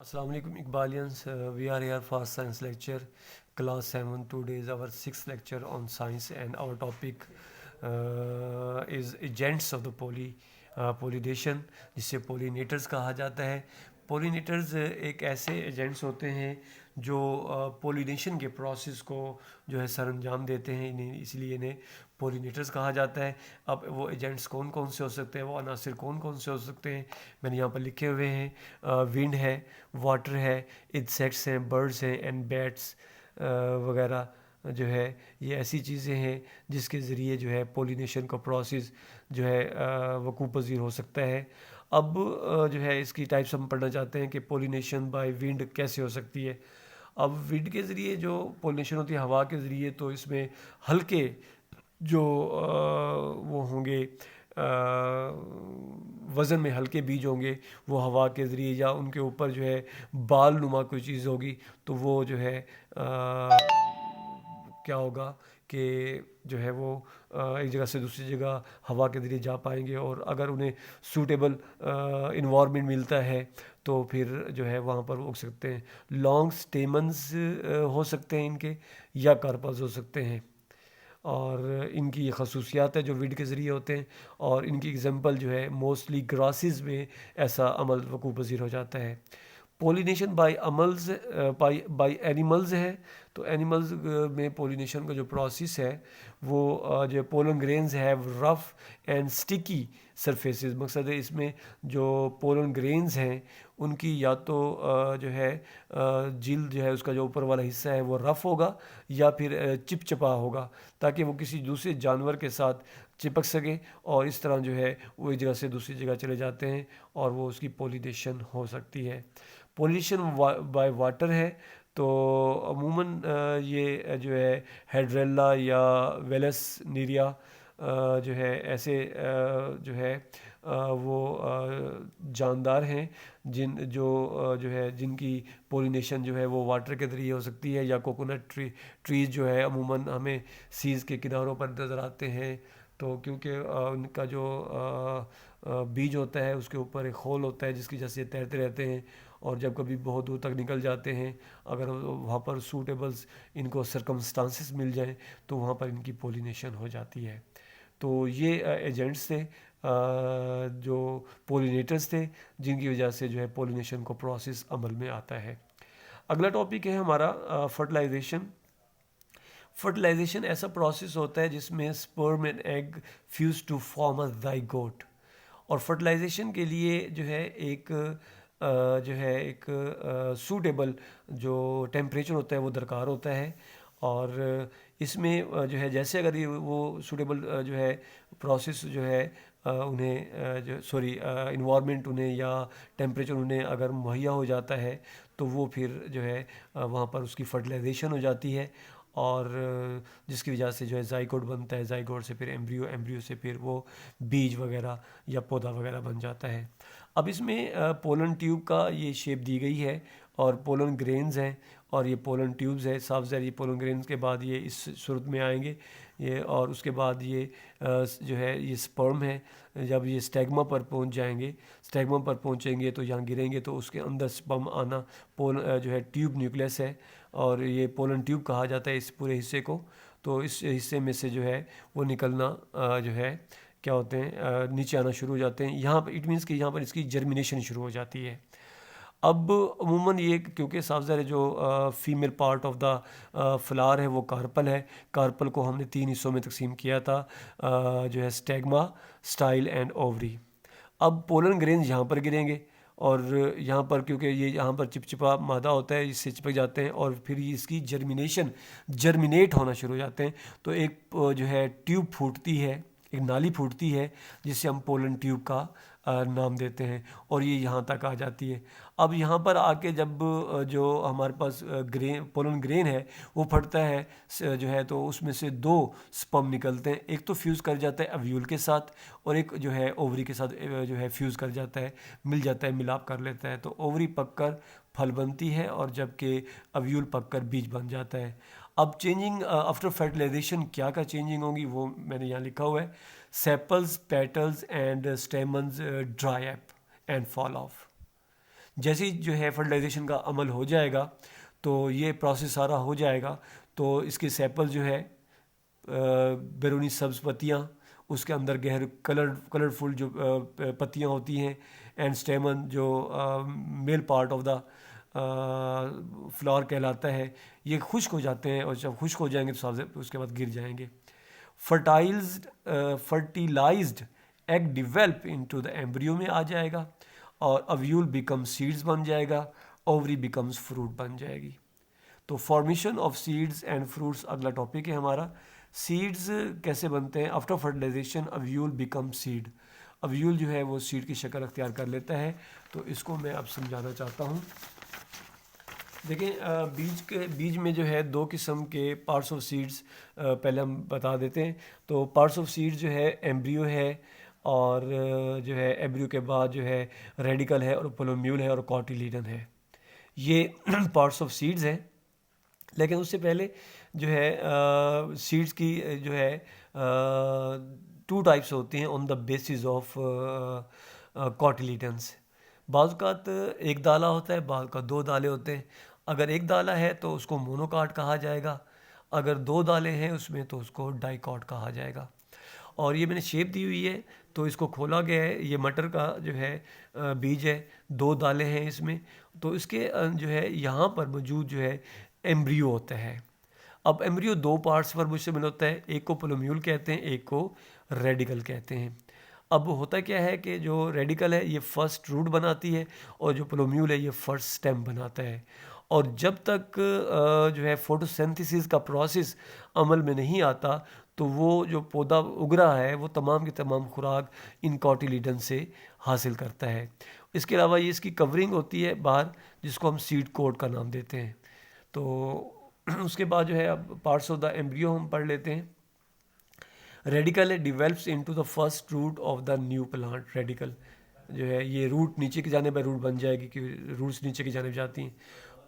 Assalamu alaikum Iqbalians. We are here for science lecture, class 7. Today is our sixth lecture on science, and our topic is agents of the pollination, जिसे pollinators कहा जाता है. Pollinators एक ऐसे agents होते हैं जो pollination के प्रोसेस को जो है सर अंजाम देते हैं, इन्हें इसलिए इन्हें पोलिनेटर्स कहा जाता है. अब वो एजेंट्स कौन कौन से हो सकते हैं, वो अनासिर कौन कौन से हो सकते हैं, मैंने यहाँ पर लिखे हुए हैं. विंड है, वाटर है, इंसेक्ट्स हैं, बर्ड्स हैं एंड बैट्स वगैरह. जो है ये ऐसी चीज़ें हैं जिसके ज़रिए जो है पोलिनेशन का प्रोसेस जो है वकूफ़ पज़ीर हो सकता है. अब जो है इसकी टाइप्स हम पढ़ना चाहते हैं कि पोलिनेशन बाय विंड कैसे हो सकती है. अब विंड के ज़रिए जो पोलिनेशन होती है हवा के ज़रिए, तो इसमें हल्के जो वो होंगे वज़न में हल्के बीज होंगे, वो हवा के ज़रिए या उनके ऊपर जो है बाल नुमा कोई चीज़ होगी, तो वो जो है क्या होगा कि जो है वो एक जगह से दूसरी जगह हवा के ज़रिए जा पाएंगे. और अगर उन्हें सूटेबल इन्वायरमेंट मिलता है तो फिर जो है वहाँ पर वो उग सकते हैं. लॉन्ग स्टेमन्स हो सकते हैं इनके, या कार्पल्स हो सकते हैं. और इनकी ये खसूसियात है जो विंड के ज़रिए होते हैं. और इनकी एग्जांपल जो है मोस्टली ग्रासेस में ऐसा अमल वकूफ़ पज़ीर हो जाता है. पोलिनेशन बाय अमल्स बाय एनिमल्स है. तो एनिमल्स में पोलिनेशन का जो प्रोसेस है वो जो पोलन ग्रेन्स है रफ़ एंड स्टिकी सरफेसेस. मकसद है इसमें जो पोलन ग्रेन्स हैं उनकी या तो जो है जिल्द जो है उसका जो ऊपर वाला हिस्सा है वो रफ़ होगा या फिर चिपचिपा होगा, ताकि वो किसी दूसरे जानवर के साथ चिपक सके और इस तरह जो है वो एक जगह से दूसरी जगह चले जाते हैं और वो उसकी पोलिनेशन हो सकती है. पोलिनेशन बाय वाटर है. तो अमूमन ये जो है हेड्रेला या वेलस नीरिया जो है ऐसे जो है वो जानदार हैं जो है जिनकी पोलिनेशन जो है वो वाटर के ज़रिए हो सकती है. या कोकोनट ट्रीज़ जो है अमूमन हमें सीज़ के किनारों पर नज़र आते हैं, तो क्योंकि उनका जो बीज होता है उसके ऊपर एक होल होता है जिसकी वजह से तैरते रहते हैं. और जब कभी बहुत दूर तक निकल जाते हैं, अगर वहाँ पर सूटेबल्स इनको सरकमस्टांसिस मिल जाएं तो वहाँ पर इनकी पोलिनेशन हो जाती है. तो ये एजेंट्स थे जो पोलिनेटर्स थे जिनकी वजह से जो है पोलिनेशन को प्रोसेस अमल में आता है. अगला टॉपिक है हमारा फर्टिलाइजेशन. फर्टिलाइजेशन ऐसा प्रोसेस होता है जिसमें sperm and egg fuse to form a zygote. और फर्टिलाइजेशन के लिए जो है एक सूटेबल जो टेम्परेचर होता है वो दरकार होता है. और इसमें जो है जैसे अगर ये वो सूटेबल जो है प्रोसेस जो है उन्हें जो सॉरी इन्वायरमेंट उन्हें या टेम्परेचर उन्हें अगर मुहैया हो जाता है तो वो फिर जो है वहाँ पर उसकी फर्टिलाइजेशन हो जाती है. और जिसकी वजह से जो है ज़ाइगोट बनता है, ज़ाइगोट से फिर एम्ब्रियो, एम्ब्रियो से फिर वो बीज वगैरह या पौधा वगैरह बन जाता है. अब इसमें पोलन ट्यूब का ये शेप दी गई है और पोलन ग्रेन्स हैं और ये पोलन ट्यूब्स है. साफ ज़ाहिर ये पोलन ग्रेन्स के बाद ये इस सूरत में आएंगे ये, और उसके बाद ये जो है ये स्पर्म है. जब ये स्टैग्मा पर पहुंच जाएंगे, स्टैग्मा पर पहुंचेंगे तो यहाँ गिरेंगे तो उसके अंदर स्पर्म आना जो है ट्यूब न्यूक्लियस है और ये पोलन ट्यूब कहा जाता है इस पूरे हिस्से को. तो इस हिस्से में से जो है वो निकलना जो है क्या होते हैं नीचे आना शुरू हो जाते हैं. यहाँ पर इट मीन्स कि यहाँ पर इसकी जर्मिनेशन शुरू हो जाती है. अब अमूमन ये क्योंकि साफ ज़ाहिर जो female part of the flower है वो कार्पल है. कार्पल को हमने 3 हिस्सों में तकसीम किया था जो है स्टेग्मा, स्टाइल एंड ओवरी. अब पोलन ग्रेन्स यहाँ पर गिरेंगे और यहाँ पर क्योंकि ये यहाँ पर चिपचिपा मादा होता है इससे चिपक जाते हैं और फिर इसकी जर्मिनेट होना शुरू हो जाते हैं. तो एक जो है ट्यूब फूटती है, एक नाली फूटती है जिससे हम पोलन ट्यूब का नाम देते हैं और ये यहाँ तक आ जाती है. अब यहाँ पर आके जब जो हमारे पास पोलन ग्रेन है वो फटता है जो है तो उसमें से 2 स्पर्म निकलते हैं. एक तो फ्यूज़ कर जाता है अव्यूल के साथ और एक जो है ओवरी के साथ जो है फ्यूज़ कर जाता है, मिल जाता है, मिलाप कर लेता है. तो ओवरी पककर फल बनती है और जबकि अव्यूल पककर बीज बन जाता है. अब चेंजिंग आफ्टर फर्टिलाइजेशन क्या क्या चेंजिंग होंगी वो मैंने यहाँ लिखा हुआ है. Sepals, petals and stamens dry up and fall of. जैसे ही जो है फर्टिलाइजेशन का अमल हो जाएगा, तो ये प्रोसेस सारा हो जाएगा, तो इसके सेपल जो है बैरूनी सब्ज़ पत्तियाँ, उसके अंदर गहर कलरफुल जो पत्तियाँ होती हैं, एंड स्टेमन जो male part of the flower कहलाता है, ये खुश्क हो जाते हैं, और जब खुश्क हो जाएंगे तो साथ उसके बाद गिर जाएंगे। Fertilised egg develop into the embryo में आ जाएगा, और अव्यूल बिकम सीड्स बन जाएगा, ओवरी बिकम्स फ्रूट बन जाएगी। तो formation of seeds and fruits अगला टॉपिक है हमारा। सीड्स कैसे बनते हैं? After fertilisation ovule become seed. Ovule जो है वो सीड की शक्ल अख्तियार कर लेता है। तो इसको मैं अब समझाना चाहता हूँ। देखें, बीज में जो है दो किस्म के पार्ट्स ऑफ सीड्स पहले हम बता देते हैं। तो पार्ट्स ऑफ सीड्स जो है एम्ब्रियो है, और जो है एम्ब्रियो के बाद जो है रेडिकल है, और पोलोम्यूल है, और कॉटिलीडन है। ये पार्ट्स ऑफ सीड्स हैं। लेकिन उससे पहले जो है सीड्स की जो है 2 टाइप्स होती हैं on the basis of cotyledons. बाज़ औक़ात एक दाला होता है, बाज़ का 2 दाले होते हैं। अगर एक दाला है तो उसको मोनोकाट कहा जाएगा, अगर 2 दाले हैं उसमें तो उसको डाइकॉट कहा जाएगा। और ये मैंने शेप दी हुई है, तो इसको खोला गया है। ये मटर का जो है बीज है, 2 दाले हैं इसमें। तो इसके जो है यहाँ पर मौजूद जो है एम्ब्रियो होता है। अब एम्ब्रियो 2 पार्ट्स पर मुझसे मिल होता है, एक को पोलोम्यूल कहते हैं, एक को रेडिकल कहते हैं। अब होता क्या है कि जो रेडिकल है ये फर्स्ट रूट बनाती है, और जो पोलोम्यूल है ये फर्स्ट स्टेम बनाता है। और जब तक जो है फोटोसिंथेसिस का प्रोसेस अमल में नहीं आता, तो वो जो पौधा उग रहा है वो तमाम की तमाम खुराक इन कॉटिलीडन से हासिल करता है। इसके अलावा ये इसकी कवरिंग होती है बाहर, जिसको हम सीड कोट का नाम देते हैं। तो उसके बाद जो है अब पार्ट्स ऑफ द एम्ब्रियो हम पढ़ लेते हैं। Radicle develops into the first root of the new plant. Radicle जो है ये रूट नीचे की जाने पर रूट बन जाएगी, क्योंकि रूट्स नीचे की जाने जाती हैं।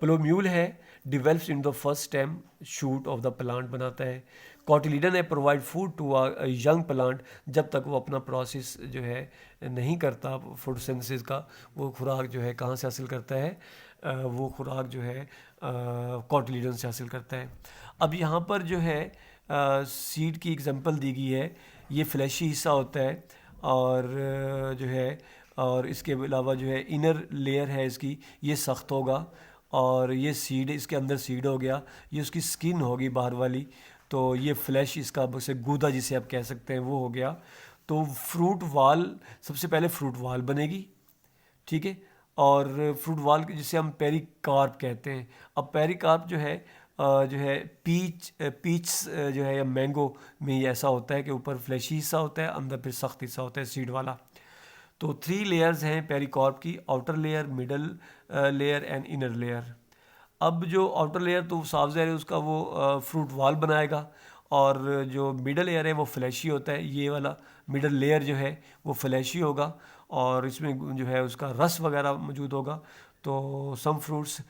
पोलोम्यूल है develops in the first stem shoot of the plant बनाता है। कॉटिलीडन है provide food to a young plant. जब तक वो अपना प्रोसेस जो है नहीं करता फोटोसिंथेसिस का, वो खुराक जो है कहाँ से हासिल करता है? वो खुराक जो है कॉटिलीडन से हासिल करता है। अब यहाँ पर जो है सीड की एग्जांपल दी गई है। ये फ्लैशी हिस्सा होता है, और जो है और इसके अलावा जो है इनर लेयर है इसकी, ये सख्त होगा, और ये सीड, इसके अंदर सीड हो गया, ये उसकी स्किन होगी बाहर वाली। तो ये फ्लैश इसका से गूदा जिसे आप कह सकते हैं वो हो गया। तो फ्रूट वाल, सबसे पहले फ्रूट वाल बनेगी, ठीक है। और फ्रूट वाल जिसे हम पेरिकार्प कहते हैं। अब पेरिकार्प जो है पीच जो है या मैंगो में ये ऐसा होता है कि ऊपर फ्लैशी हिस्सा होता है, अंदर फिर सख्त हिस्सा होता है सीड वाला। तो 3 लेयर्स हैं पेरिकार्प की, outer layer, middle layer and inner layer. अब जो आउटर लेयर तो साफ ज़ाहिर है उसका वो फ्रूट वाल बनाएगा, और जो मिडल लेयर है वो फ्लैशी होता है। ये वाला मिडल लेयर जो है वो फ्लैशी होगा, और इसमें जो है उसका रस वगैरह मौजूद होगा। तो सम फ्रूट्स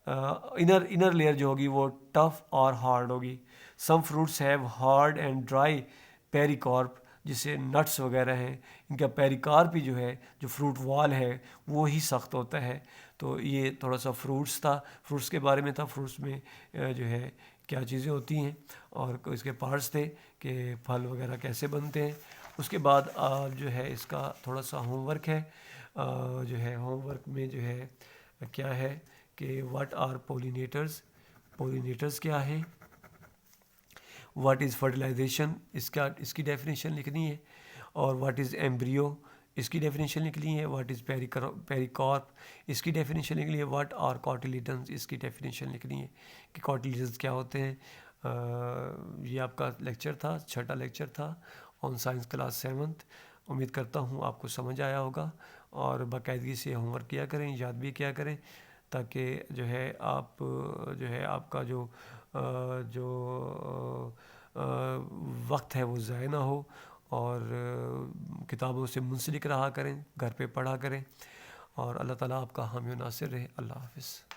इनर लेयर जो होगी वो टफ और हार्ड होगी। Some fruits have hard and dry pericarp, जिसे नट्स वगैरह हैं, इनका पेरिकार्प ही जो है, जो फ्रूट वाल है, वो ही सख्त होता है। तो ये थोड़ा सा फ्रूट्स था, फ्रूट्स के बारे में था। फ्रूट्स में जो है क्या चीज़ें होती हैं, और इसके पार्ट्स थे कि फल वगैरह कैसे बनते हैं। उसके बाद जो है इसका थोड़ा सा होमवर्क है। जो है होमवर्क में जो है क्या है कि व्हाट आर पोलिनेटर्स, पोलिनेटर्स क्या है, व्हाट इज़ फर्टिलाइजेशन, इसकी डेफिनेशन लिखनी है, और व्हाट इज़ एम्ब्रियो, इसकी डेफिनेशन लिखनी है, व्हाट इज़ पेरिकार्प, इसकी डेफिनेशन लिखनी है, व्हाट आर कॉटिलीडन्स, इसकी डेफिनेशन लिखनी है कि कॉटिलीडन्स क्या होते हैं। ये आपका लेक्चर था, 6ठा लेक्चर था ऑन साइंस क्लास 7th। उम्मीद करता हूँ आपको समझ आया होगा, और बाकायदगी से होमवर्क किया करें, याद भी किया करें, ताकि जो है आप जो है आपका जो वक्त है वो ज़ाया ना हो, और किताबों से मुंसलिक रहा करें, घर पे पढ़ा करें, और अल्लाह ताला आपका हामी नासिर रहे। अल्लाह हाफ़िज़।